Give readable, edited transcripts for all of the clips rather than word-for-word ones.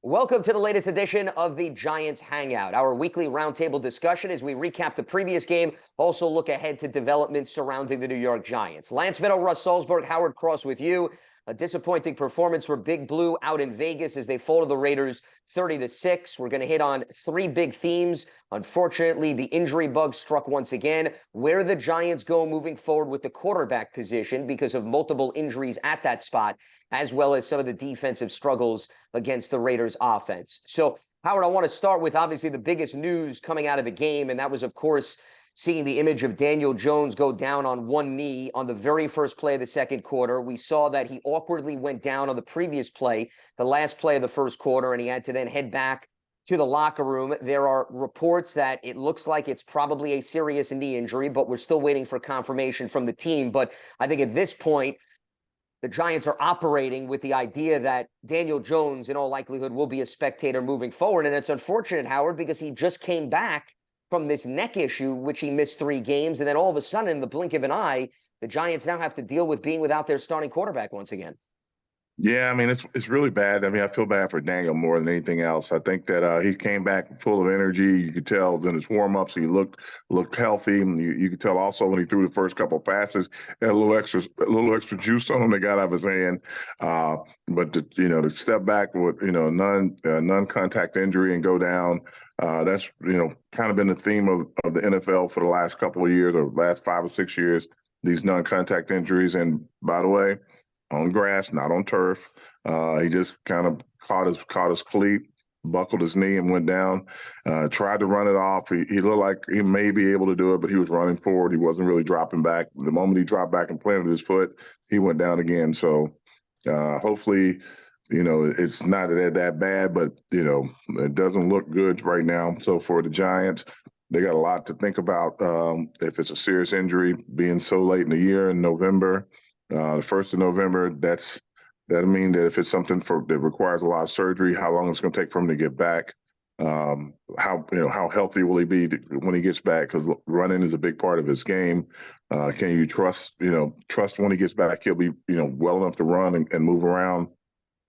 Welcome to the latest edition of the Giants Hangout, our weekly roundtable discussion as we recap the previous game, also look ahead to developments surrounding the New York Giants. Lance Medow, Russ Salzberg, Howard Cross with you. A disappointing performance for Big Blue out in Vegas as they fall to the Raiders 30-6. We're going to hit on three big themes. Unfortunately, the injury bug struck once again. Where the Giants go moving forward with the quarterback position because of multiple injuries at that spot, as well as some of the defensive struggles against the Raiders offense. So, Howard, I want to start with obviously the biggest news coming out of the game, and that was, of course, seeing the image of Daniel Jones go down on one knee on the very first play of the second quarter. We saw that he awkwardly went down on the previous play, the last play of the first quarter, and he had to then head back to the locker room. There are reports that it looks like it's probably a serious knee injury, but we're still waiting for confirmation from the team. But I think at this point, the Giants are operating with the idea that Daniel Jones, in all likelihood, will be a spectator moving forward. And it's unfortunate, Howard, because he just came back from this neck issue, which he missed 3 games. And then all of a sudden, in the blink of an eye, the Giants now have to deal with being without their starting quarterback once again. Yeah, I mean, it's really bad. I mean, I feel bad for Daniel more than anything else. I think that he came back full of energy. You could tell in his warm-ups he looked healthy. You could tell also when he threw the first couple of passes, had a little extra juice on him that got out of his hand. But to step back with non-contact injury and go down, that's kind of been the theme of the NFL for the last couple of years, or last 5 or 6 years. These non-contact injuries, and by the way, on grass, not on turf. He just kind of caught his cleat, buckled his knee, and went down. Tried to run it off. He looked like he may be able to do it, but he was running forward. He wasn't really dropping back. The moment he dropped back and planted his foot, he went down again. So hopefully, it's not that bad, but, it doesn't look good right now. So for the Giants, they got a lot to think about if it's a serious injury being so late in the year in November. The 1st of November, that'll mean that if it's something that requires a lot of surgery, how long it's going to take for him to get back. How healthy will he be when he gets back? Because running is a big part of his game. Can you trust when he gets back he'll be well enough to run and move around?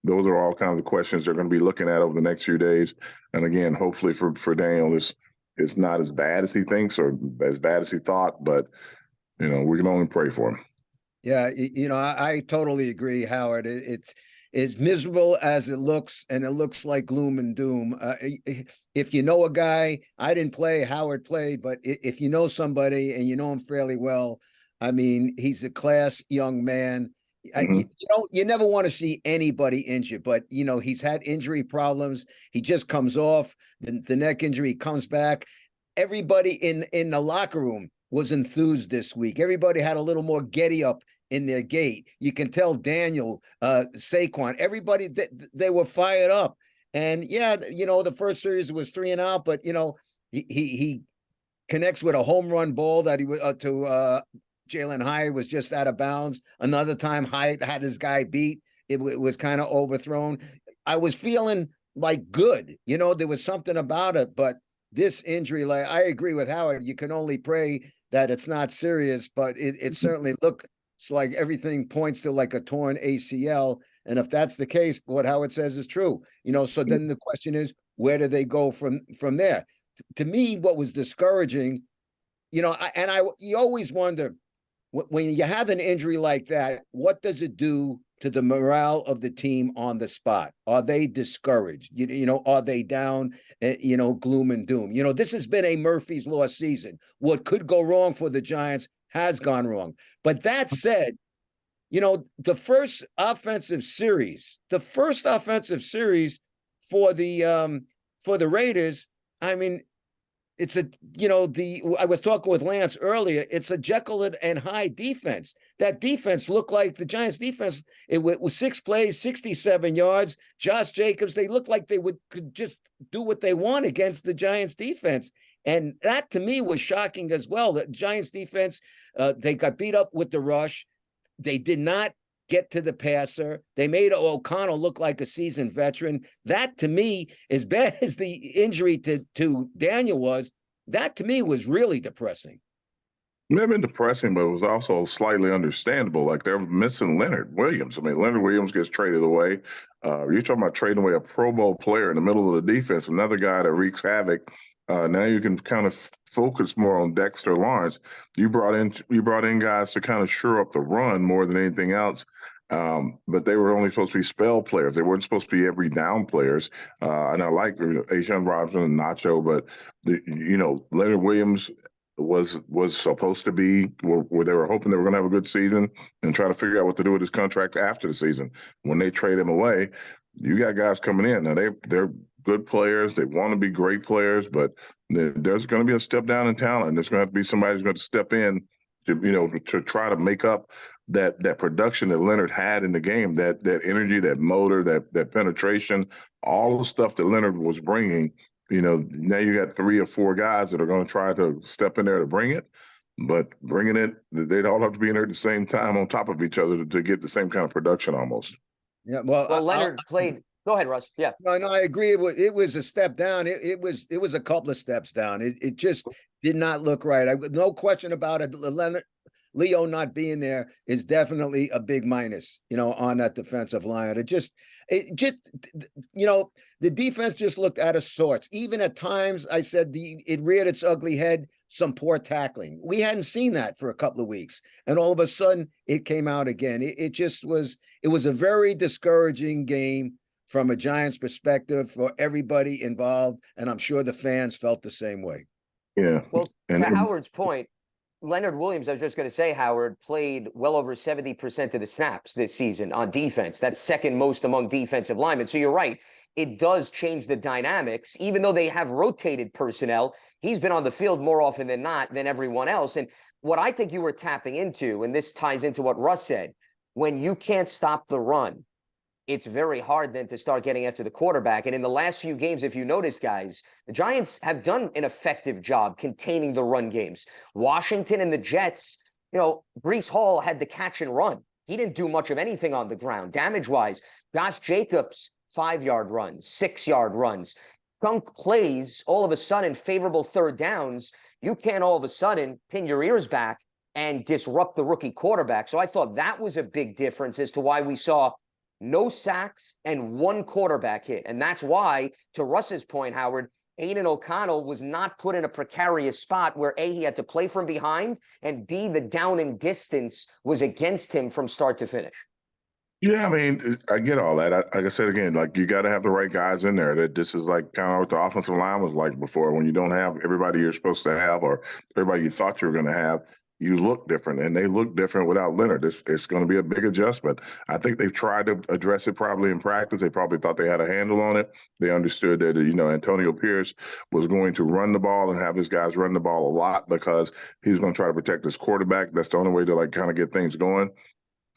Those are all kinds of questions they're going to be looking at over the next few days. And again, hopefully for Daniel, it's not as bad as he thinks or as bad as he thought, but we can only pray for him. Yeah, I totally agree, Howard. It's as miserable as it looks, and it looks like gloom and doom. If you know a guy, I didn't play, Howard played, but if you know somebody and you know him fairly well, I mean, he's a class young man. Mm-hmm. You never want to see anybody injured, but, he's had injury problems. He just comes off the neck injury, comes back. Everybody in the locker room was enthused this week. Everybody had a little more getty up in their gait. You can tell Daniel, Saquon, everybody, they were fired up. And yeah, the first series was 3-0, but he connects with a home run ball that he was to Jalen Hyatt was just out of bounds. Another time Hyatt had his guy beat. It was kind of overthrown. I was feeling like good, there was something about it, but this injury, like I agree with Howard, you can only pray that it's not serious, but it certainly looks like everything points to like a torn ACL. And if that's the case, what Howard says is true. So then the question is, where do they go from there? To me, what was discouraging, you always wonder when you have an injury like that, what does it do to the morale of the team on the spot? Are they discouraged? Are they down, gloom and doom? This has been a Murphy's Law season. What could go wrong for the Giants has gone wrong. But that said, the first offensive series for the Raiders, I mean, it's I was talking with Lance earlier. It's a Jekyll and Hyde defense. That defense looked like the Giants defense. It was 6 plays, 67 yards. Josh Jacobs, they looked like they could just do what they want against the Giants defense. And that to me was shocking as well. The Giants defense, they got beat up with the rush. They did not get to the passer. They made O'Connell look like a seasoned veteran. That, to me, as bad as the injury to Daniel was, that, to me, was really depressing. It may have been depressing, but it was also slightly understandable. Like they're missing Leonard Williams. I mean, Leonard Williams gets traded away. You're talking about trading away a Pro Bowl player in the middle of the defense, another guy that wreaks havoc. Now you can kind of focus more on Dexter Lawrence. You brought in guys to kind of shore up the run more than anything else. But they were only supposed to be spell players. They weren't supposed to be every down players. And I like Asian Robinson and Nacho, but Leonard Williams was supposed to be where they were hoping they were going to have a good season and try to figure out what to do with his contract after the season. When they trade him away, you got guys coming in now. They're good players. They want to be great players, but there's going to be a step down in talent. There's going to have to be somebody who's going to step in to try to make up that production that Leonard had in the game, that energy, that motor, that penetration, all the stuff that Leonard was bringing. Now you got 3 or 4 guys that are going to try to step in there to bring it, but bringing it, they'd all have to be in there at the same time on top of each other to get the same kind of production almost. Yeah, well, Leonard played. Go ahead, Russ. Yeah. No, I agree. It was a step down. It was a couple of steps down. It just did not look right. No question about it. Leo not being there is definitely a big minus, on that defensive line. The defense just looked out of sorts. Even at times, I said it reared its ugly head. Some poor tackling. We hadn't seen that for a couple of weeks, and all of a sudden, it came out again. It was a very discouraging game from a Giants perspective for everybody involved, and I'm sure the fans felt the same way. Yeah. Well, to Howard's point, Leonard Williams, I was just going to say, Howard played well over 70% of the snaps this season on defense. That's second most among defensive linemen. So you're right. It does change the dynamics. Even though they have rotated personnel, he's been on the field more often than not than everyone else. And what I think you were tapping into, and this ties into what Russ said, when you can't stop the run, it's very hard then to start getting after the quarterback. And in the last few games, if you notice, guys, the Giants have done an effective job containing the run games. Washington and the Jets, Breece Hall had the catch and run. He didn't do much of anything on the ground. Damage-wise, Josh Jacobs, 5-yard runs, 6-yard runs. Chunk plays, all of a sudden, favorable third downs. You can't all of a sudden pin your ears back and disrupt the rookie quarterback. So I thought that was a big difference as to why we saw no sacks and 1 quarterback hit. And that's why, to Russ's point, Howard, Aiden O'Connell was not put in a precarious spot where A, he had to play from behind, and B, the down and distance was against him from start to finish. Yeah, I mean, I get all that. Like I said again, like you got to have the right guys in there. That this is like kind of what the offensive line was like before. When you don't have everybody you're supposed to have or everybody you thought you were going to have, you look different, and they look different without Leonard. It's going to be a big adjustment. I think they've tried to address it probably in practice. They probably thought they had a handle on it. They understood that, Antonio Pierce was going to run the ball and have his guys run the ball a lot because he's going to try to protect his quarterback. That's the only way to kind of get things going.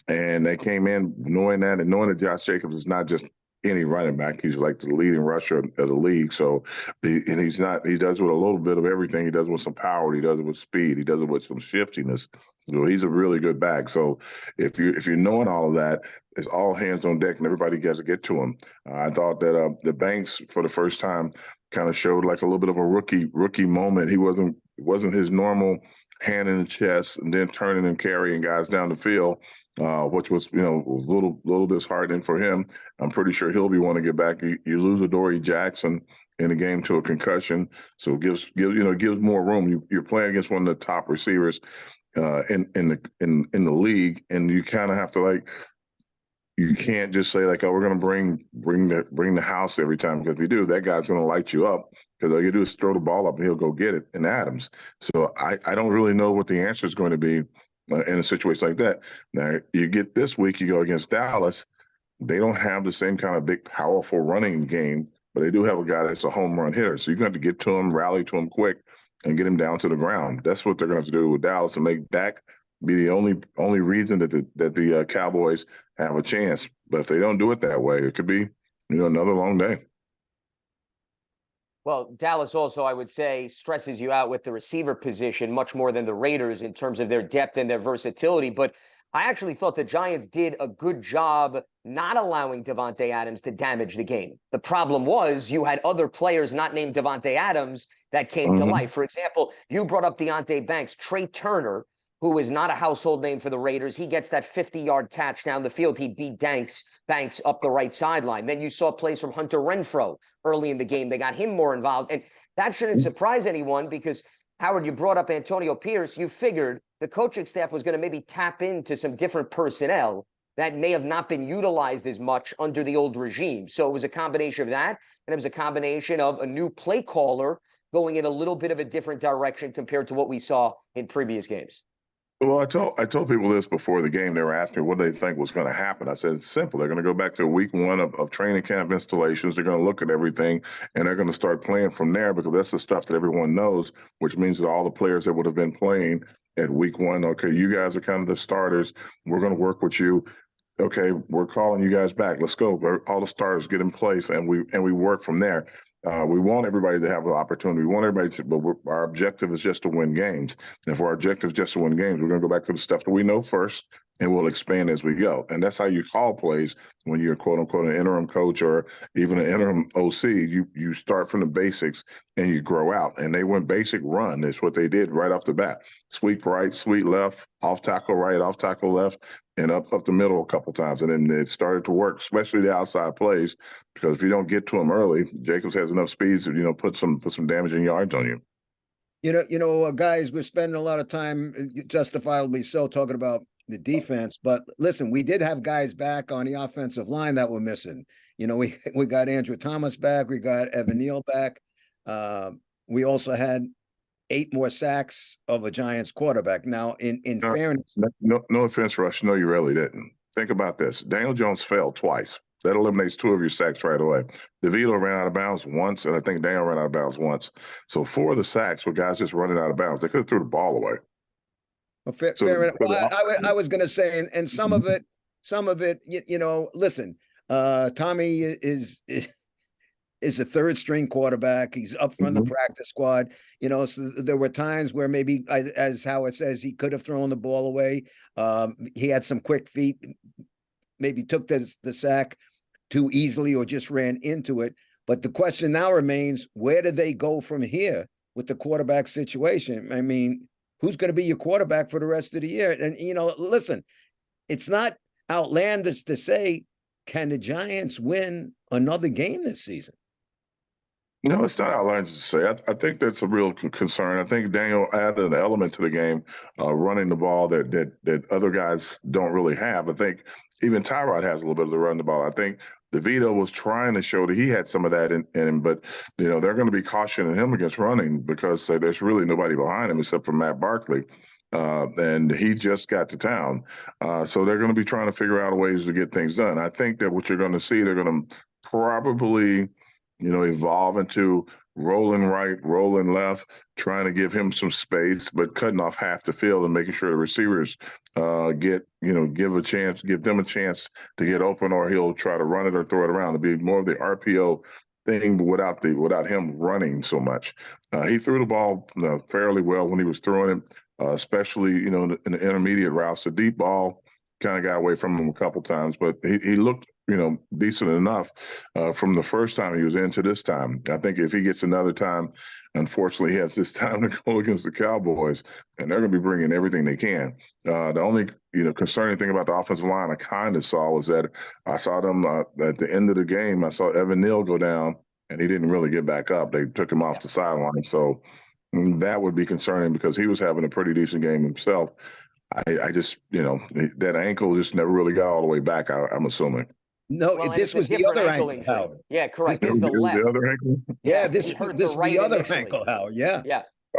And they came in knowing that and knowing that Josh Jacobs is not just any running back. He's like the leading rusher of the league. So, he does with a little bit of everything. He does with some power. He does it with speed. He does it with some shiftiness. So he's a really good back. So if you're knowing all of that, it's all hands on deck and everybody gets to get to him. I thought that the Banks for the first time kind of showed like a little bit of a rookie moment. He wasn't his normal hand in the chest and then turning and carrying guys down the field. Which was, a little disheartening for him. I'm pretty sure he'll be wanting to get back. You lose Adoree Jackson in the game to a concussion, so it gives more room. You're playing against one of the top receivers in the league, and you kind of have to you can't just say oh, we're going to bring the house every time, because if you do, that guy's going to light you up, because all you do is throw the ball up and he'll go get it in Adams. So I don't really know what the answer is going to be in a situation like that. Now, you get this week, you go against Dallas. They don't have the same kind of big, powerful running game, but they do have a guy that's a home run hitter. So you're going to have to get to him, rally to him quick, and get him down to the ground. That's what they're going to have to do with Dallas and make Dak be the only reason that the Cowboys have a chance. But if they don't do it that way, it could be another long day. Well, Dallas also, I would say, stresses you out with the receiver position much more than the Raiders in terms of their depth and their versatility. But I actually thought the Giants did a good job not allowing Davante Adams to damage the game. The problem was you had other players not named Davante Adams that came to life. For example, you brought up Deonte Banks, Trey Turner, who is not a household name for the Raiders. He gets that 50-yard catch down the field. He beat Banks up the right sideline. Then you saw plays from Hunter Renfrow early in the game. They got him more involved. And that shouldn't surprise anyone because, Howard, you brought up Antonio Pierce. You figured the coaching staff was going to maybe tap into some different personnel that may have not been utilized as much under the old regime. So it was a combination of that, and it was a combination of a new play caller going in a little bit of a different direction compared to what we saw in previous games. Well, I told people this before the game. They were asking me what they think was going to happen. I said, it's simple. They're going to go back to week one of training camp installations. They're going to look at everything, and they're going to start playing from there because that's the stuff that everyone knows, which means that all the players that would have been playing at week one, okay, you guys are kind of the starters. We're going to work with you. Okay, we're calling you guys back. Let's go. All the starters get in place, and we work from there. We want everybody to have an opportunity. We want everybody to, but our objective is just to win games. And if our objective is just to win games, we're going to go back to the stuff that we know first, and we'll expand as we go. And that's how you call plays when you're quote unquote an interim coach or even an interim OC. You start from the basics and you grow out. And they went basic run. That's what they did right off the bat. Sweep right, sweep left, off tackle right, off tackle left, and up the middle a couple times. And then it started to work, especially the outside plays, because if you don't get to them early, Jacobs has enough speed to, put some damaging yards on you. Guys, we're spending a lot of time, justifiably so, talking about the defense. But listen, we did have guys back on the offensive line that were missing. We got Andrew Thomas back. We got Evan Neal back. We also had 8 more sacks of a Giants quarterback. Now, in fairness, no offense, Rush. No, you really didn't. Think about this. Daniel Jones failed twice. That eliminates 2 of your sacks right away. DeVito ran out of bounds once, and I think Daniel ran out of bounds once. So 4 of the sacks were guys just running out of bounds. They could have threw the ball away. Well, fair enough. I was going to say, and some of it, listen, Tommy is a third string quarterback. He's up from the practice squad. So there were times where maybe, as Howard says, he could have thrown the ball away. He had some quick feet, maybe took the sack too easily or just ran into it. But the question now remains, where do they go from here with the quarterback situation? I mean, who's going to be your quarterback for the rest of the year? And, listen, it's not outlandish to say, can the Giants win another game this season? No, it's not outlandish to say. I think that's a real concern. I think Daniel added an element to the game, running the ball that other guys don't really have. I think even Tyrod has a little bit of the run the ball. I think DeVito was trying to show that he had some of that in him, but they're going to be cautioning him against running because there's really nobody behind him except for Matt Barkley. And he just got to town. So they're going to be trying to figure out ways to get things done. I think that what you're going to see, they're going to probably evolve into rolling right, rolling left, trying to give him some space, but cutting off half the field and making sure the receivers give them a chance to get open, or he'll try to run it or throw it around. It'll be more of the RPO thing, but without him running so much. He threw the ball fairly well when he was throwing it, especially in the intermediate routes. The deep ball kind of got away from him a couple times, but he looked decent enough from the first time he was into this time. I think if he gets another time, unfortunately, he has this time to go against the Cowboys, and they're going to be bringing everything they can. The only concerning thing about the offensive line I kind of saw was that I saw them at the end of the game. I saw Evan Neal go down, and he didn't really get back up. They took him off the sideline, so that would be concerning because he was having a pretty decent game himself. I just, that ankle just never really got all the way back, I'm assuming. No, this was the other ankle, Howard. Yeah, correct. This is the left. The other ankle? Yeah, this is the other ankle, Howard. Yeah.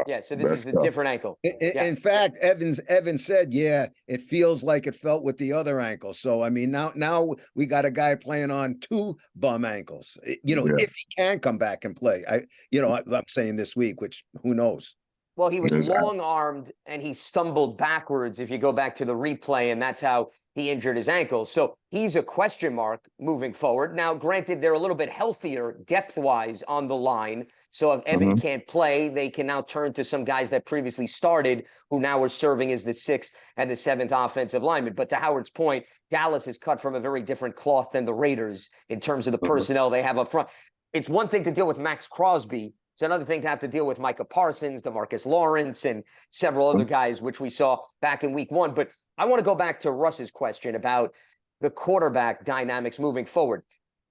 Yeah, so this is a different ankle. In fact, Evans said, it feels like it felt with the other ankle. So, I mean, now we got a guy playing on 2 bum ankles, if he can come back and play. I'm saying this week, which who knows? Well, he was Is out. long armed and he stumbled backwards if you go back to the replay, and that's how he injured his ankle. So he's a question mark moving forward. Now, granted, they're a little bit healthier depth wise on the line. So if Evan Mhm. can't play, they can now turn to some guys that previously started who now are serving as the sixth and the seventh offensive lineman. But to Howard's point, Dallas is cut from a very different cloth than the Raiders in terms of the personnel they have up front. It's one thing to deal with Max Crosby. It's another thing to have to deal with Micah Parsons, DeMarcus Lawrence, and several other guys, which we saw back in week one. But I want to go back to Russ's question about the quarterback dynamics moving forward.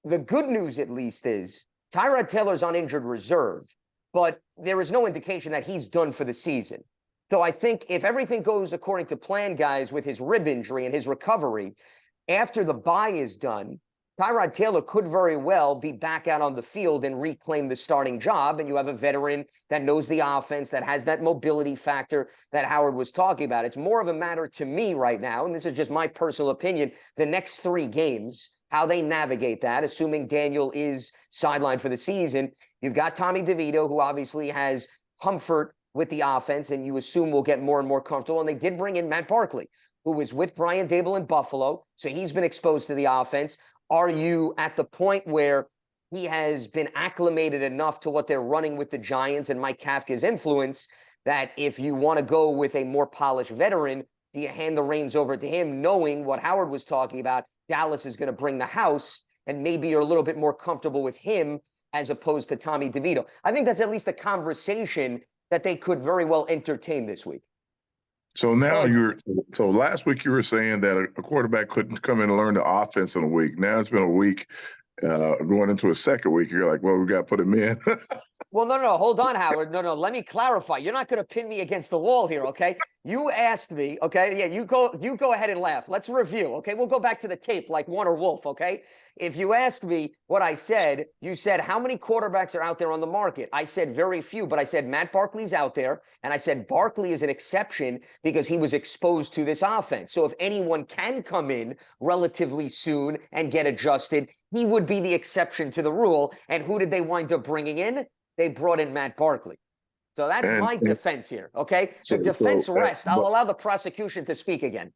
The good news, at least, is Tyrod Taylor's on injured reserve, but there is no indication that he's done for the season. So I think if everything goes according to plan, guys, with his rib injury and his recovery, after the bye is done, Tyrod Taylor could very well be back out on the field and reclaim the starting job. And you have a veteran that knows the offense, that has that mobility factor that Howard was talking about. It's more of a matter to me right now, and this is just my personal opinion, the next 3 games, how they navigate that, assuming Daniel is sidelined for the season. You've got Tommy DeVito, who obviously has comfort with the offense, and you assume will get more and more comfortable. And they did bring in Matt Barkley, who was with Brian Dable in Buffalo, so he's been exposed to the offense. Are you at the point where he has been acclimated enough to what they're running with the Giants and Mike Kafka's influence that if you want to go with a more polished veteran, do you hand the reins over to him, knowing what Howard was talking about? Dallas is going to bring the house, and maybe you're a little bit more comfortable with him as opposed to Tommy DeVito. I think that's at least a conversation that they could very well entertain this week. So now so last week you were saying that a quarterback couldn't come in and learn the offense in a week. Now it's been a week going into a second week. You're like, well, we got to put him in. Well, no, hold on, Howard. No, let me clarify. You're not going to pin me against the wall here, okay? You asked me, okay? Yeah, you go ahead and laugh. Let's review, okay? We'll go back to the tape like Warner Wolf, okay? If you asked me what I said, you said, how many quarterbacks are out there on the market? I said very few, but I said Matt Barkley's out there, and I said Barkley is an exception because he was exposed to this offense. So if anyone can come in relatively soon and get adjusted, he would be the exception to the rule. And who did they wind up bringing in? They brought in Matt Barkley. So that's my defense here, okay? The defense rests. I'll allow the prosecution to speak again.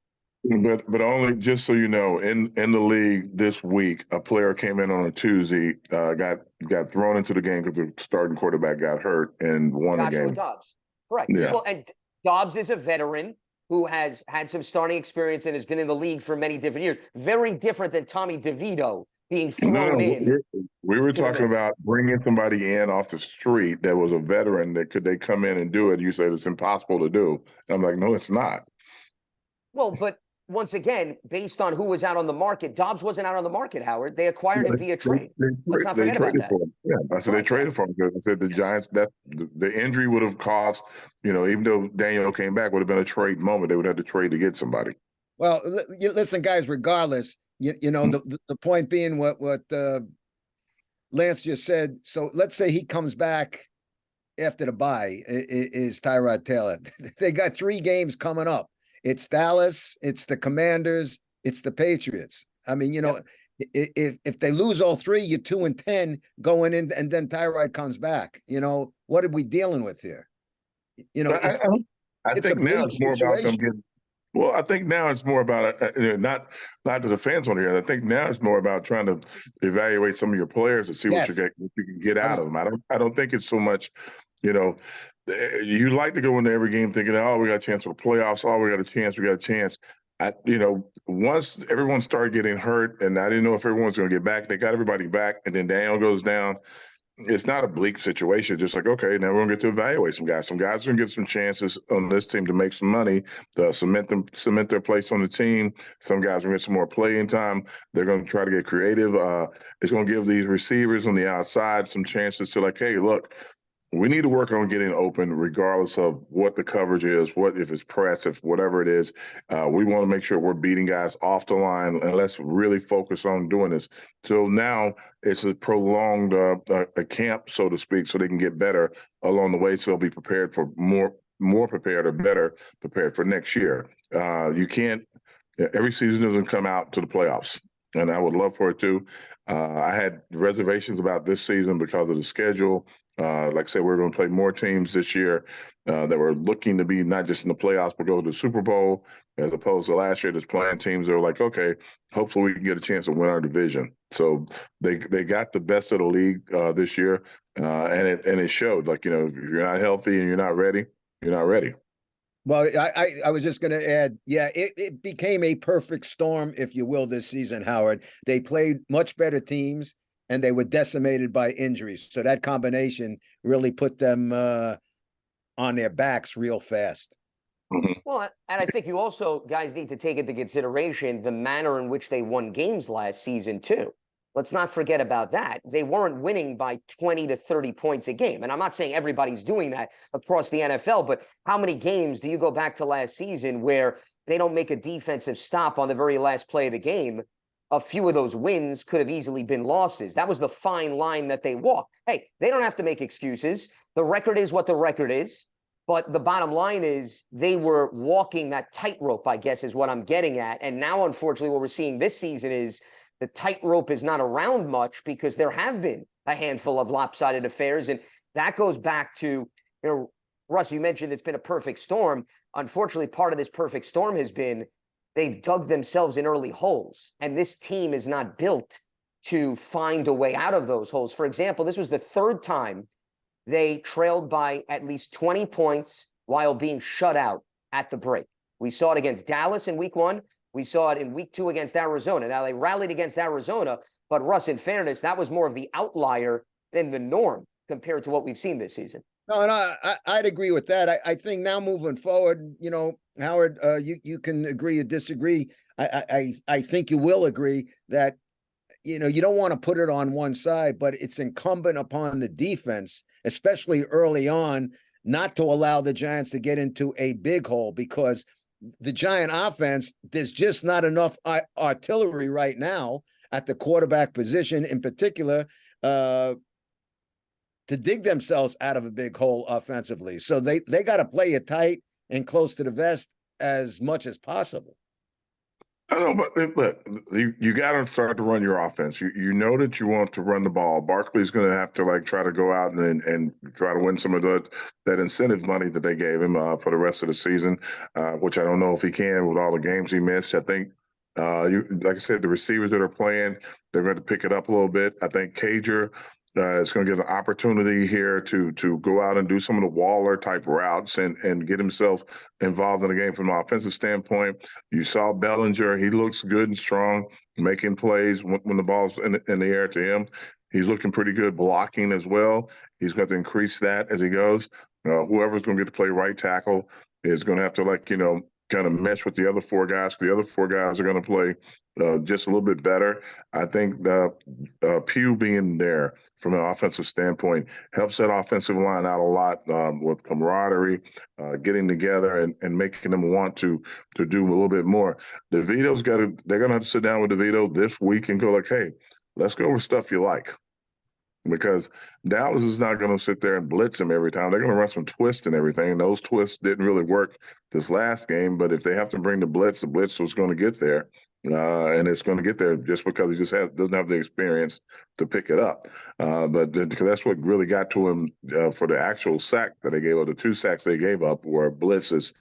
But only just so you know, in the league this week, a player came in on a Tuesday, got thrown into the game because the starting quarterback got hurt and won the game. Dobbs, correct. Yeah. Well, and Dobbs is a veteran who has had some starting experience and has been in the league for many different years. Very different than Tommy DeVito being thrown in. We were talking about bringing somebody in off the street that was a veteran. That could they come in and do it? You said it's impossible to do. And I'm like, no, it's not. Well, but once again, based on who was out on the market, Dobbs wasn't out on the market, Howard. They acquired him via trade. Let's not forget about that. Yeah, I said they traded for him because I said the Giants, that the injury would have cost, even though Daniel came back, would have been a trade moment. They would have to trade to get somebody. Well, listen, guys, regardless, the point being what Lance just said. So let's say he comes back after the bye is Tyrod Taylor. They got 3 games coming up. It's Dallas, it's the Commanders, it's the Patriots. I mean, if they lose all 3, you're 2-10 going in, and then Tyrod comes back. What are we dealing with here? I think now it's more about them getting. Well, I think now it's more about not the defense on here. I think now it's more about trying to evaluate some of your players to see what you can get out of them. I don't think it's so much, you like to go into every game thinking, oh, we got a chance for the playoffs. Oh, we got a chance. Once everyone started getting hurt, and I didn't know if everyone's going to get back, they got everybody back, and then Daniel goes down. It's not a bleak situation. Just like, okay, now we're going to get to evaluate some guys. Some guys are going to get some chances on this team to make some money, to cement their place on the team. Some guys are going to get some more playing time. They're going to try to get creative. It's going to give these receivers on the outside some chances to like, hey, look, we need to work on getting open regardless of what the coverage is, if it's press, if whatever it is. We want to make sure we're beating guys off the line, and let's really focus on doing this. So now it's a prolonged a camp, so to speak, so they can get better along the way, so they'll be prepared for more prepared or better prepared for next year. You can't – every season doesn't come out to the playoffs. and I would love for it to. I had reservations about this season because of the schedule. Like I said, we're going to play more teams this year that were looking to be not just in the playoffs, but go to the Super Bowl, as opposed to last year, just playing teams that were like, okay, hopefully we can get a chance to win our division. So they got the best of the league this year, and it showed. Like, if you're not healthy and you're not ready, you're not ready. Well, I was just going to add, yeah, it became a perfect storm, if you will, this season, Howard. They played much better teams, and they were decimated by injuries. So that combination really put them on their backs real fast. Mm-hmm. Well, and I think you also guys need to take into consideration the manner in which they won games last season, too. Let's not forget about that. They weren't winning by 20 to 30 points a game. And I'm not saying everybody's doing that across the NFL, but how many games do you go back to last season where they don't make a defensive stop on the very last play of the game? A few of those wins could have easily been losses. That was the fine line that they walked. Hey, they don't have to make excuses. The record is what the record is. But the bottom line is they were walking that tightrope, I guess, is what I'm getting at. And now, unfortunately, what we're seeing this season is the tightrope is not around much because there have been a handful of lopsided affairs. And that goes back to, Russ, you mentioned it's been a perfect storm. Unfortunately, part of this perfect storm has been they've dug themselves in early holes. And this team is not built to find a way out of those holes. For example, this was the third time they trailed by at least 20 points while being shut out at the break. We saw it against Dallas in week 1. We saw it in week 2 against Arizona. Now, they rallied against Arizona, but Russ, in fairness, that was more of the outlier than the norm compared to what we've seen this season. No, and I'd agree with that. I think now moving forward, Howard, you can agree or disagree. I think you will agree that, you don't want to put it on one side, but it's incumbent upon the defense, especially early on, not to allow the Giants to get into a big hole, because the Giant offense, there's just not enough artillery right now at the quarterback position in particular to dig themselves out of a big hole offensively. So they got to play it tight and close to the vest as much as possible. I know, but look, you got to start to run your offense. You know that you want to run the ball. Barkley's going to have to try to go out and try to win some of that incentive money that they gave him for the rest of the season, which I don't know if he can with all the games he missed. I think, like I said, the receivers that are playing, they're going to pick it up a little bit. I think Cager is going to get an opportunity here to go out and do some of the Waller type routes and get himself involved in the game from an offensive standpoint. You saw Bellinger; he looks good and strong, making plays when the ball's in the air to him. He's looking pretty good blocking as well. He's got to increase that as he goes. Whoever's going to get to play right tackle is going to have to kind of mesh with the other 4 guys. The other 4 guys are going to play just a little bit better. I think Pugh being there from an offensive standpoint helps that offensive line out a lot with camaraderie, getting together and making them want to do a little bit more. They're going to have to sit down with DeVito this week and go hey, let's go over stuff you like. Because Dallas is not going to sit there and blitz him every time. They're going to run some twists and everything. Those twists didn't really work this last game, but if they have to bring the blitz was going to get there. And it's going to get there just because he just doesn't have the experience to pick it up. But that's what really got to him for the actual sack that they gave up. The 2 sacks they gave up were blitzes.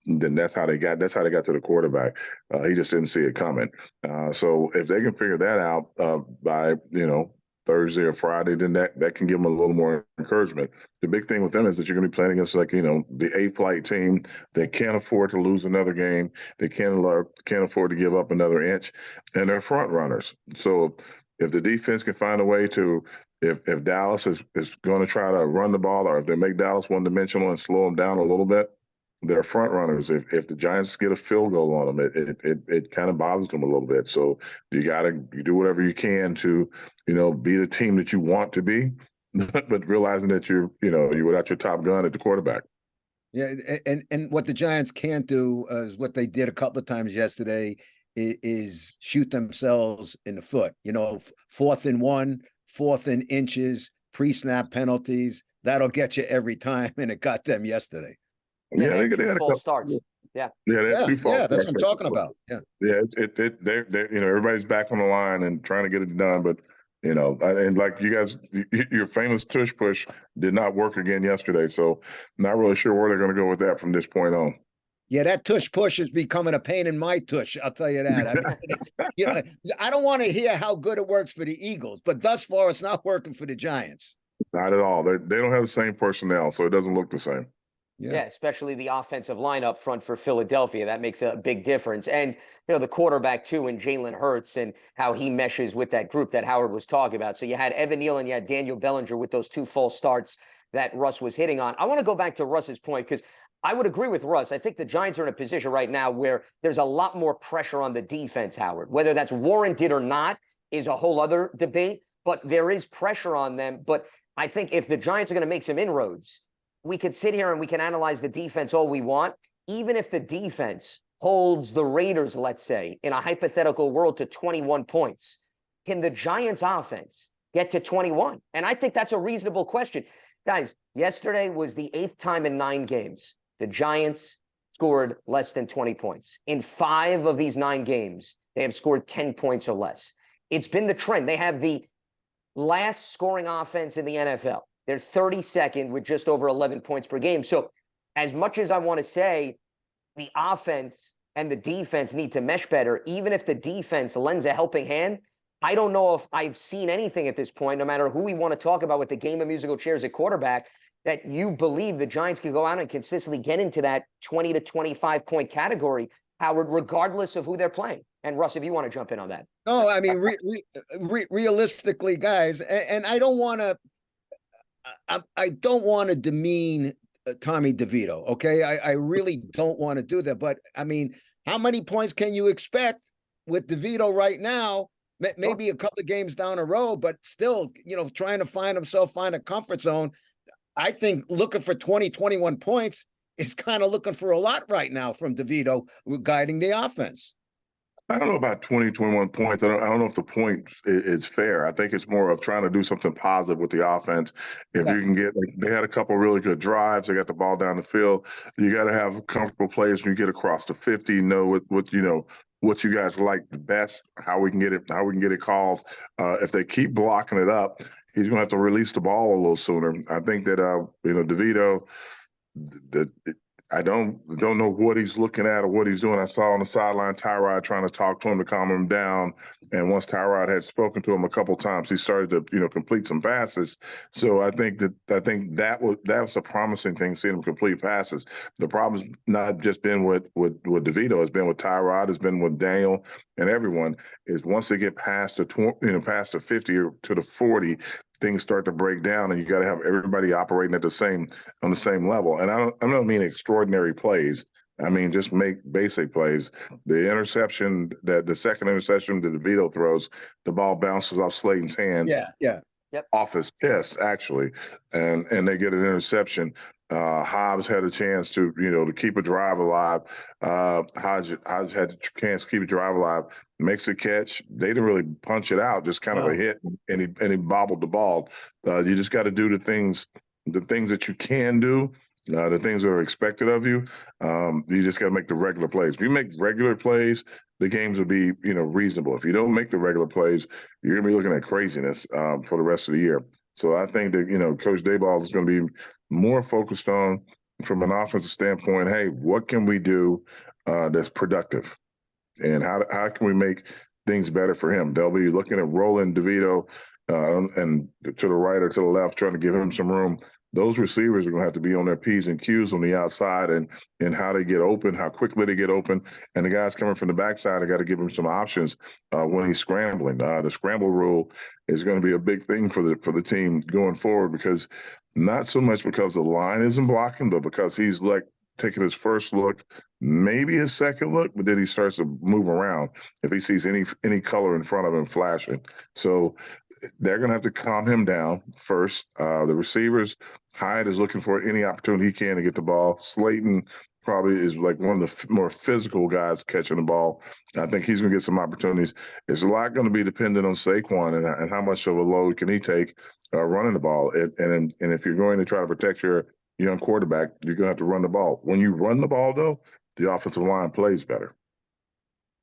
Then that's how they got to the quarterback. He just didn't see it coming. So if they can figure that out by Thursday or Friday, then that can give them a little more encouragement. The big thing with them is that you're going to be playing against the A-flight team. They can't afford to lose another game. They can't afford to give up another inch, and they're front runners. So if the defense can find a way to, if Dallas is going to try to run the ball, or if they make Dallas one-dimensional and slow them down a little bit, they're front runners. If the Giants get a field goal on them, it kind of bothers them a little bit. So you do whatever you can to, be the team that you want to be, but realizing that you're without your top gun at the quarterback. Yeah, and what the Giants can't do is what they did a couple of times yesterday is shoot themselves in the foot. 4th and 1, 4th and inches, pre-snap penalties. That'll get you every time, and it got them yesterday. Yeah, they had 2 false starts. Yeah. Yeah, they have two false That's what I'm starts. talking about. Yeah. Yeah, they're everybody's back on the line and trying to get it done, but and like you guys, your famous tush push did not work again yesterday, so not really sure where they're going to go with that from this point on. Yeah, that tush push is becoming a pain in my tush. I'll tell you that. I mean, I don't want to hear how good it works for the Eagles, but thus far, it's not working for the Giants. Not at all. They don't have the same personnel, so it doesn't look the same. Yeah, especially the offensive line up front for Philadelphia. That makes a big difference. And, the quarterback, too, and Jalen Hurts and how he meshes with that group that Howard was talking about. So you had Evan Neal and you had Daniel Bellinger with those two false starts that Russ was hitting on. I want to go back to Russ's point because I would agree with Russ. I think the Giants are in a position right now where there's a lot more pressure on the defense, Howard. Whether that's warranted or not is a whole other debate, but there is pressure on them. But I think if the Giants are going to make some inroads, we could sit here and we can analyze the defense all we want. Even if the defense holds the Raiders, let's say, in a hypothetical world to 21 points, can the Giants offense get to 21? And I think that's a reasonable question. Guys, yesterday was the 8th time in 9 games the Giants scored less than 20 points. In 5 of these 9 games, they have scored 10 points or less. It's been the trend. They have the last scoring offense in the NFL. They're 32nd with just over 11 points per game. So as much as I want to say the offense and the defense need to mesh better, even if the defense lends a helping hand, I don't know if I've seen anything at this point, no matter who we want to talk about with the game of musical chairs at quarterback, that you believe the Giants can go out and consistently get into that 20 to 25 point category, Howard, regardless of who they're playing. And Russ, if you want to jump in on that. No, I mean, realistically, guys, and I don't want to, I don't want to demean Tommy DeVito. Okay. I really don't want to do that. But I mean, how many points can you expect with DeVito right now? Maybe a couple of games down the road, but still, trying to find a comfort zone. I think looking for 20, 21 points is kind of looking for a lot right now from DeVito guiding the offense. I don't know about 20, 21 points. I don't know if the point is fair. I think it's more of trying to do something positive with the offense. If you can get, they had a couple of really good drives. They got the ball down the field. You got to have comfortable plays when you get across the 50. Know what you guys like the best. How we can get it called. If they keep blocking it up, he's going to have to release the ball a little sooner. I think that DeVito, I don't know what he's looking at or what he's doing. I saw on the sideline Tyrod trying to talk to him to calm him down. And once Tyrod had spoken to him a couple of times, he started to complete some passes. So I think that was a promising thing, seeing him complete passes. The problem's not just been with DeVito, it's been with Tyrod, it's been with Daniel and everyone. Is once they get past the past the 50 or to the 40. Things start to break down, and you got to have everybody operating on the same level. And I don't mean extraordinary plays. I mean just make basic plays. The interception, the second interception that DeVito throws, the ball bounces off Slayton's hands. Off his chest actually, and they get an interception. Hobbs had a chance to keep a drive alive. Hodge had a chance to keep a drive alive. Makes a catch. They didn't really punch it out, just kind of a hit, and he bobbled the ball. You just got to do the things that you can do, the things that are expected of you. You just got to make the regular plays. If you make regular plays, the games will be reasonable. If you don't make the regular plays, you're gonna be looking at craziness for the rest of the year. So I think that Coach Daboll is going to be more focused on, from an offensive standpoint, hey, what can we do that's productive? And how can we make things better for him? They'll be looking at rolling DeVito and to the right or to the left, trying to give him some room. Those receivers are going to have to be on their P's and Q's on the outside and how they get open, how quickly they get open. And the guys coming from the backside, I got to give him some options when he's scrambling. The scramble rule is going to be a big thing for the team going forward, because not so much because the line isn't blocking, but because he's taking his first look, maybe his second look, but then he starts to move around if he sees any color in front of him flashing. So they're going to have to calm him down first. The receivers, Hyde is looking for any opportunity he can to get the ball. Slayton probably is like one of the more physical guys catching the ball. I think he's going to get some opportunities. It's a lot going to be dependent on Saquon and how much of a load can he take running the ball. And if you're going to try to protect your young quarterback, you're going to have to run the ball. When you run the ball, though, the offensive line plays better.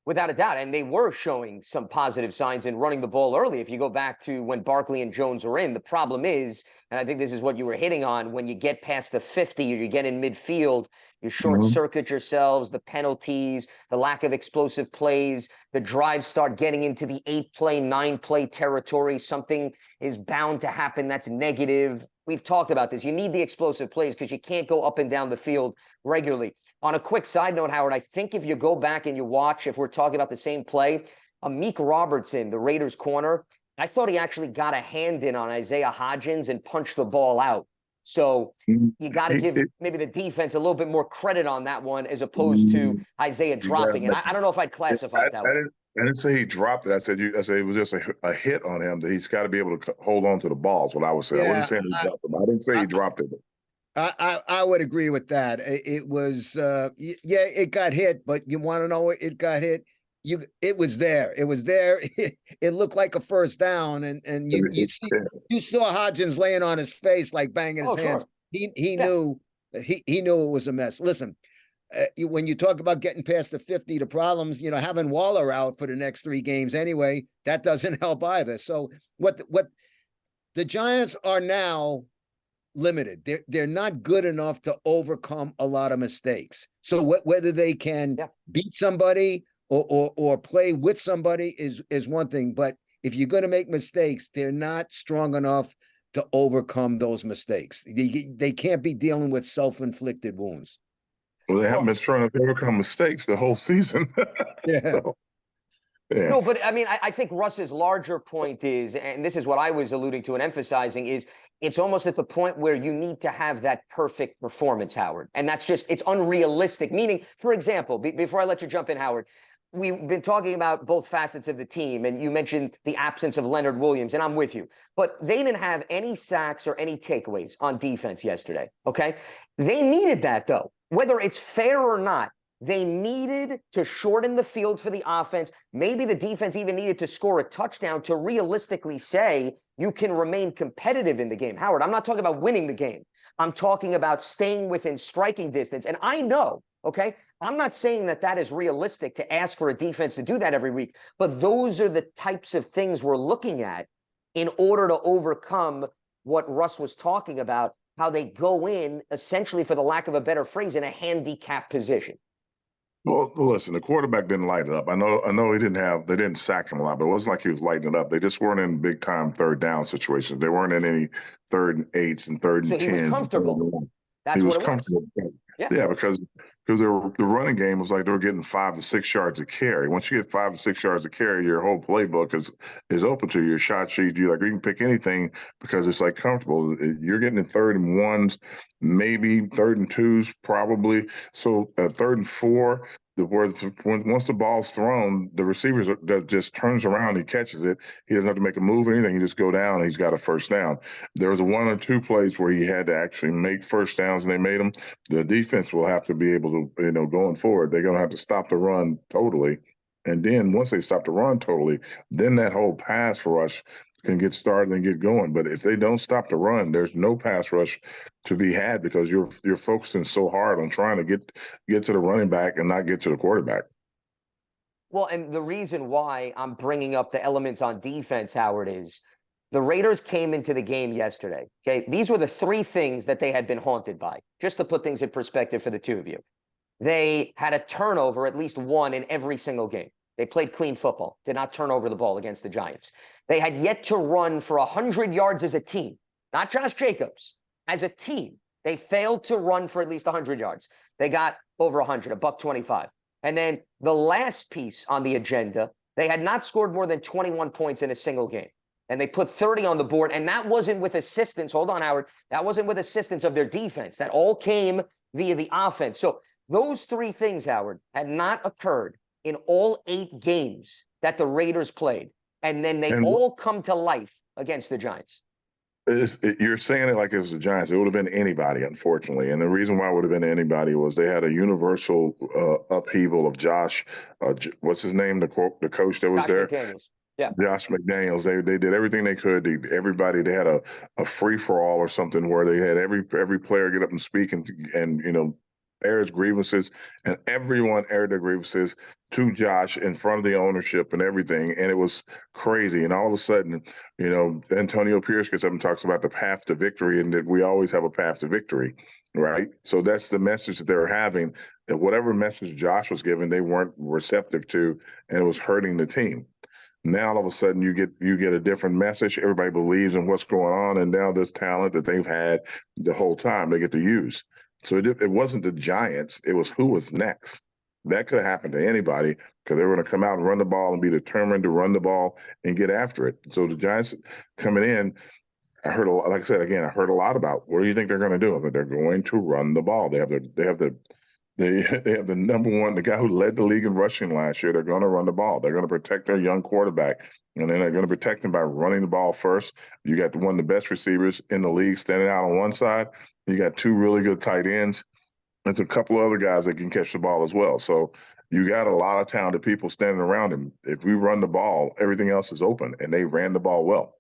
Without a doubt. And they were showing some positive signs in running the ball early. If you go back to when Barkley and Jones were in, the problem is, and I think this is what you were hitting on, when you get past the 50 or you get in midfield, you short circuit yourselves, the penalties, the lack of explosive plays, the drives start getting into the 8-play, 9-play territory. Something is bound to happen that's negative. We've talked about this. You need the explosive plays because you can't go up and down the field regularly. On a quick side note, Howard, I think if you go back and you watch, if we're talking about the same play, Amik Robertson, the Raiders corner, I thought he actually got a hand in on Isaiah Hodgins and punched the ball out. So you got to give maybe the defense a little bit more credit on that one as opposed to Isaiah dropping it. I don't know if I'd classify it that way. I didn't say he dropped it. I said it was just a hit on him that he's got to be able to hold on to the ball. Is what I was saying. I wasn't saying he dropped it. I didn't say he dropped it. I would agree with that. It was yeah, it got hit, but you want to know what it got hit? It was there. It was there. It looked like a first down, and you saw Hodgins laying on his face, like banging his hands. Sure. He knew he knew it was a mess. Listen, when you talk about getting past the 50, the problems, having Waller out for the next 3 games anyway, that doesn't help either. So what the Giants are now limited. They're not good enough to overcome a lot of mistakes. So whether they can beat somebody or play with somebody is one thing. But if you're going to make mistakes, they're not strong enough to overcome those mistakes. They can't be dealing with self-inflicted wounds. Well, they haven't been strong to overcome mistakes the whole season. Yeah. Yeah. No, but I mean, I think Russ's larger point is, and this is what I was alluding to and emphasizing, is it's almost at the point where you need to have that perfect performance, Howard. And that's it's unrealistic. Meaning, for example, before I let you jump in, Howard, we've been talking about both facets of the team, and you mentioned the absence of Leonard Williams, and I'm with you. But they didn't have any sacks or any takeaways on defense yesterday, okay? They needed that, though. Whether it's fair or not, they needed to shorten the field for the offense. Maybe the defense even needed to score a touchdown to realistically say you can remain competitive in the game. Howard, I'm not talking about winning the game. I'm talking about staying within striking distance. And I know, okay, I'm not saying that is realistic to ask for a defense to do that every week, but those are the types of things we're looking at in order to overcome what Russ was talking about, how they go in, essentially, for the lack of a better phrase, in a handicap position. Well, listen, the quarterback didn't light it up. I know they didn't sack him a lot, but it wasn't like he was lighting it up. They just weren't in big time third down situations. They weren't in any 3rd and 8s and 3rd and 10s. So he was comfortable. That's he what was comfortable. Yeah, because the running game was like they were getting 5 to 6 yards a carry. Once you get 5 to 6 yards a carry, your whole playbook is open to you. Your shot sheet. You can pick anything because it's like comfortable. You're getting in 3rd and 1s, maybe 3rd and 2s, probably. So 3rd and 4. Once the ball's thrown, the receiver just turns around, he catches it. He doesn't have to make a move or anything. He just go down, and he's got a first down. There was 1 or 2 plays where he had to actually make first downs, and they made them. The defense will have to be able to, going forward, they're going to have to stop the run totally. And then once they stop the run totally, then that whole pass rush can get started and get going. But if they don't stop the run, there's no pass rush to be had because you're focusing so hard on trying to get to the running back and not get to the quarterback. Well, and the reason why I'm bringing up the elements on defense, Howard, is the Raiders came into the game yesterday. Okay, these were the 3 things that they had been haunted by, just to put things in perspective for the 2 of you. They had a turnover, at least 1 in every single game. They played clean football, did not turn over the ball against the Giants. They had yet to run for 100 yards as a team, not Josh Jacobs. As a team, they failed to run for at least 100 yards. They got over 100, $125. And then the last piece on the agenda, they had not scored more than 21 points in a single game. And they put 30 on the board, and that wasn't with assistance. Hold on, Howard. That wasn't with assistance of their defense. That all came via the offense. So those 3 things, Howard, had not occurred in all 8 games that the Raiders played. And then they all come to life against the Giants. You're saying it like it was the Giants. It would have been anybody, unfortunately. And the reason why it would have been anybody was they had a universal upheaval of Josh. What's his name? The coach that was Josh there? McDaniels. Yeah. Josh McDaniels. They did everything they could. They had a free for all or something where they had every player get up and speak and airs grievances, and everyone aired their grievances to Josh in front of the ownership and everything, and it was crazy. And all of a sudden, Antonio Pierce gets up and talks about the path to victory, and that we always have a path to victory, right? So that's the message that they were having. That whatever message Josh was giving, they weren't receptive to, and it was hurting the team. Now all of a sudden you get a different message. Everybody believes in what's going on, and now this talent that they've had the whole time they get to use. So it wasn't the Giants; it was who was next. That could have happened to anybody because they were going to come out and run the ball and be determined to run the ball and get after it. So the Giants coming in, I heard a lot. Like I said again, I heard a lot about what do you think they're going to do? I mean, they're going to run the ball. They have the number one, the guy who led the league in rushing last year. They're going to run the ball. They're going to protect their young quarterback, and then they're going to protect him by running the ball first. You got one of the best receivers in the league standing out on one side. You got two really good tight ends. There's a couple of other guys that can catch the ball as well. So you got a lot of talented people standing around him. If we run the ball, everything else is open, and they ran the ball well.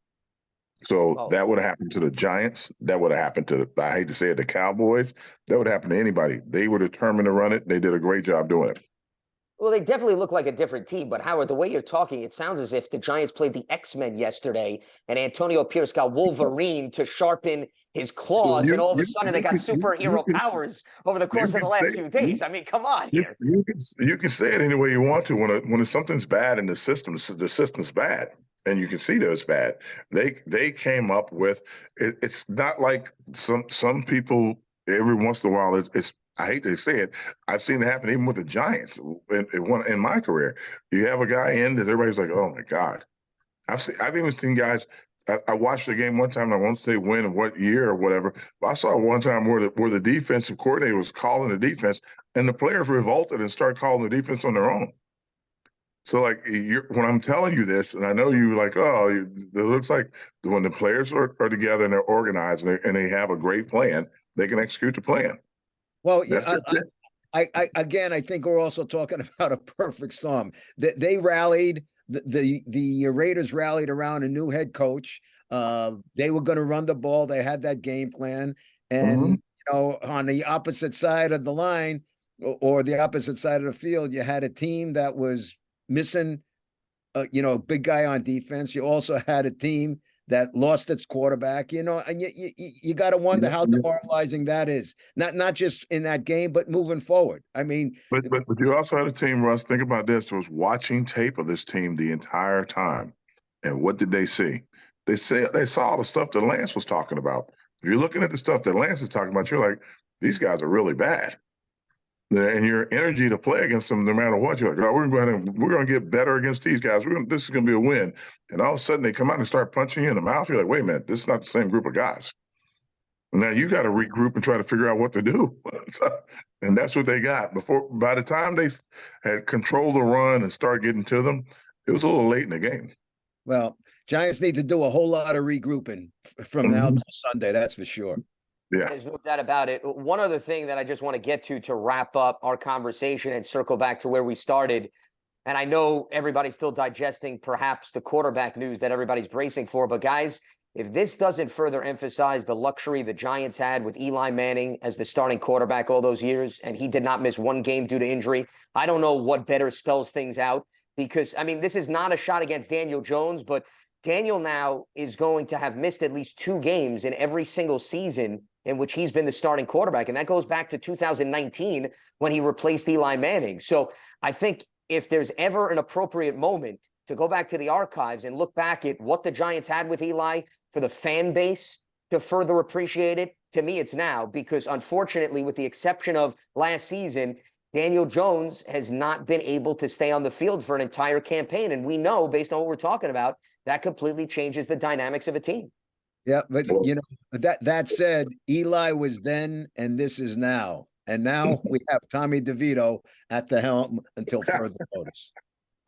So that would have happened to the Giants. That would have happened to, I hate to say it, the Cowboys. That would happen to anybody. They were determined to run it. They did a great job doing it. Well, they definitely look like a different team. But Howard, the way you're talking, it sounds as if the Giants played the X-Men yesterday, and Antonio Pierce got Wolverine to sharpen his claws, and all of a sudden they got superhero powers over the course of the last few days. I mean, come on here. You can say it any way you want to. When something's bad in the system's bad. And you can see that it's bad. They came up with it. It's not like some people every once in a while. It's I hate to say it. I've seen it happen even with the Giants in my career. You have a guy in that everybody's like, oh my God. I've even seen guys. I watched the game one time. I won't say when and what year or whatever. But I saw one time where the defensive coordinator was calling the defense, and the players revolted and started calling the defense on their own. So, like, when I'm telling you this, and I know you like, oh, it looks like when the players are together and they're organized and they have a great plan, they can execute the plan. Well, yeah, I think we're also talking about a perfect storm. They rallied, the Raiders rallied around a new head coach. They were going to run the ball. They had that game plan. And, on the opposite side of the line or the opposite side of the field, you had a team that was missing, big guy on defense. You also had a team that lost its quarterback, and you got to wonder how demoralizing that is. Not just in that game, but moving forward. I mean, but you also had a team, Russ. Think about this: was watching tape of this team the entire time, and what did they see? They saw the stuff that Lance was talking about. If you're looking at the stuff that Lance is talking about, you're like, these guys are really bad. And your energy to play against them, no matter what, you're like, oh, we're going to get better against these guys. This is going to be a win. And all of a sudden, they come out and start punching you in the mouth. You're like, wait a minute, this is not the same group of guys. Now you got to regroup and try to figure out what to do. And that's what they got. By the time they had controlled the run and started getting to them, it was a little late in the game. Well, Giants need to do a whole lot of regrouping from now till Sunday. That's for sure. Yeah. There's no doubt about it. One other thing that I just want to get to wrap up our conversation and circle back to where we started. And I know everybody's still digesting perhaps the quarterback news that everybody's bracing for. But guys, if this doesn't further emphasize the luxury the Giants had with Eli Manning as the starting quarterback all those years, and he did not miss one game due to injury, I don't know what better spells things out. Because, I mean, this is not a shot against Daniel Jones, but Daniel now is going to have missed at least 2 games in every single season in which he's been the starting quarterback. And that goes back to 2019 when he replaced Eli Manning. So I think if there's ever an appropriate moment to go back to the archives and look back at what the Giants had with Eli for the fan base to further appreciate it, to me, it's now. Because unfortunately, with the exception of last season, Daniel Jones has not been able to stay on the field for an entire campaign. And we know, based on what we're talking about, that completely changes the dynamics of a team. Yeah, but that said, Eli was then and this is now. And now we have Tommy DeVito at the helm until further notice.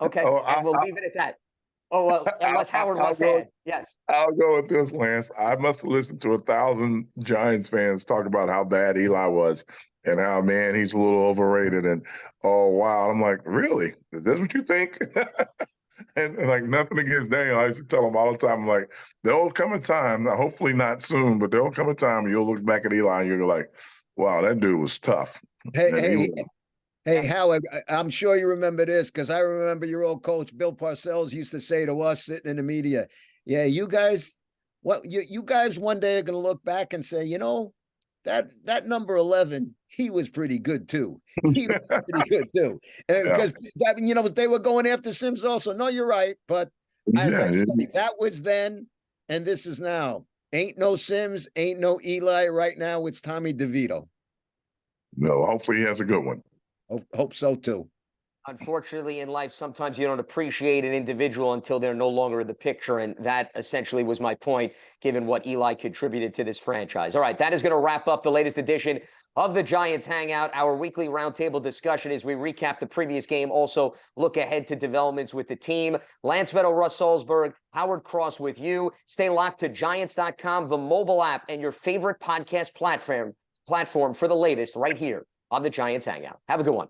Okay, and we'll leave it at that. Oh, well, unless Howard wants to add. Yes. I'll go with this, Lance. I must have listened to 1,000 Giants fans talk about how bad Eli was and how, man, he's a little overrated. And, oh, wow. I'm like, really? Is this what you think? And like, nothing against Daniel. I used to tell him all the time, I'm like, there'll come a time, hopefully not soon, but there'll come a time you'll look back at Eli and you'll be like, wow, that dude was tough. Hey, And he hey, will. hey, Howard, I'm sure you remember this because I remember your old coach, Bill Parcells, used to say to us sitting in the media, yeah, you guys, you guys one day are going to look back and say, that number 11, he was pretty good too. He was pretty good too. Yeah, Because, they were going after Sims also. No, you're right. But as I yeah, say, that was then and this is now. Ain't no Sims, ain't no Eli. Right now, it's Tommy DeVito. no. Hopefully, he has a good one. Hope so too. Unfortunately, in life, sometimes you don't appreciate an individual until they're no longer in the picture. And that essentially was my point, given what Eli contributed to this franchise. All right, that is going to wrap up the latest edition of the Giants Hangout, our weekly roundtable discussion as we recap the previous game, also look ahead to developments with the team. Lance Medow, Russ Salzberg, Howard Cross with you. Stay locked to Giants.com, the mobile app, and your favorite podcast platform for the latest right here on the Giants Hangout. Have a good one.